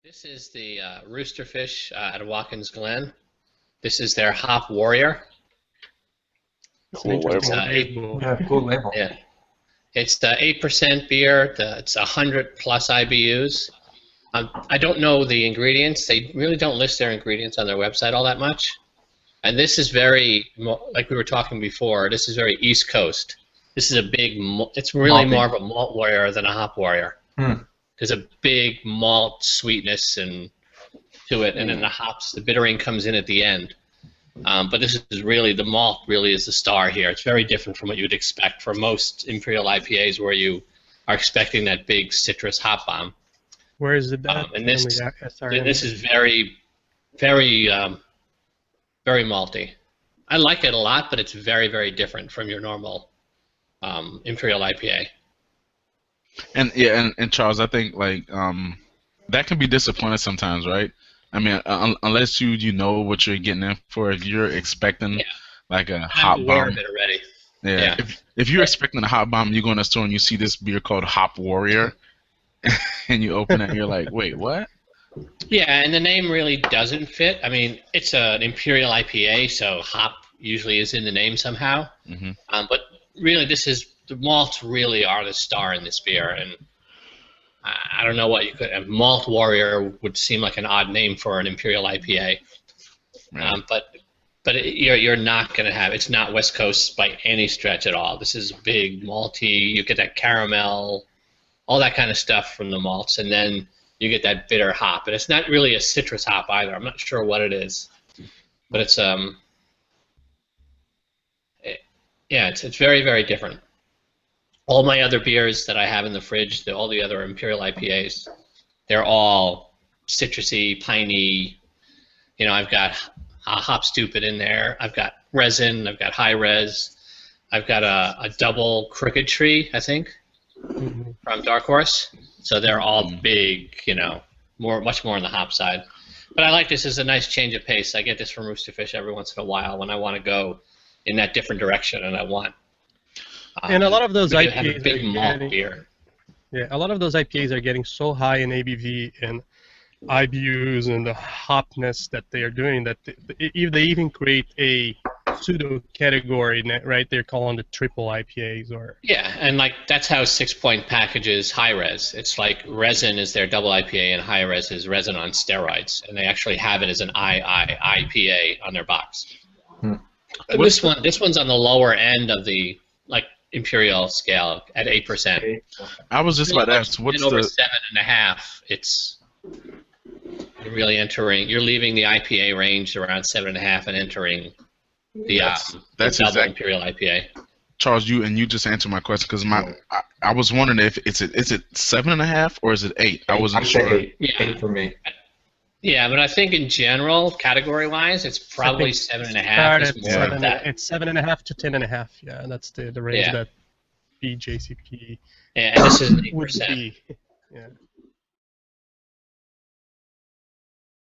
This is the Rooster fish out of Watkins Glen. This is their Hop Warrior. It's an interesting label. Yeah, cool label. Yeah, it's the 8% beer. It's 100 plus IBUs. I don't know the ingredients. They really don't list their ingredients on their website all that much. And this is very, like we were talking before, this is very East Coast. This is a big, it's really more of a malt warrior than a hop warrior. There's a big malt sweetness to it, and then the hops, the bittering comes in at the end. But this is really, the malt really is the star here. It's very different from what you would expect from most Imperial IPAs where you are expecting that big citrus hop bomb. Where is it at? And this is very, very, very malty. I like it a lot, but it's very, very different from your normal Imperial IPA. And yeah, and Charles, I think like that can be disappointing sometimes, right? I mean, unless you know what you're getting in for. If you're expecting like a hop bomb, of it already. Yeah. If you're expecting a hop bomb, you go in the store and you see this beer called Hop Warrior, and you open it and you're like, wait, what? Yeah, and the name really doesn't fit. I mean, it's an Imperial IPA, so hop usually is in the name somehow. But really, the malts really are the star in this beer, and I don't know what you could. A Malt Warrior would seem like an odd name for an Imperial IPA, right. But you're not going to have. It's not West Coast by any stretch at all. This is big malty. You get that caramel, all that kind of stuff from the malts, and then you get that bitter hop. And it's not really a citrus hop either. I'm not sure what it is, but it's it's very, very different. All my other beers that I have in the fridge, all the other Imperial IPAs, they're all citrusy, piney. You know, I've got Hop Stupid in there. I've got resin. I've got high res. I've got a double Crooked Tree, I think, from Dark Horse. So they're all big, you know, much more on the hop side. But I like this as a nice change of pace. I get this from Rooster Fish every once in a while when I want to go in that different direction, and I want. And a lot of those IPAs have a big malt beer. Yeah, a lot of those IPAs are getting so high in ABV and IBUs and the hopness that they are doing that they even create a pseudo category, right? They're calling the triple IPAs or. Yeah, and like that's how 6 Point packages high res. It's like resin is their double IPA and high res is resin on steroids, and they actually have it as an IPA on their box. This one's on the lower end of the Imperial scale at 8%. I was just about to ask, what's over the 7.5? It's really entering. You're leaving the IPA range around 7.5 and entering the that's double exactly, Imperial IPA. Charles, you just answered my question because I was wondering if is it 7.5 or is it 8? I wasn't sure. 8 for me. Yeah, but I think in general, category-wise, it's probably 7.5. It's 7.5 to 10.5. Yeah, that's the range that BJCP and this is 8%. would be. Yeah.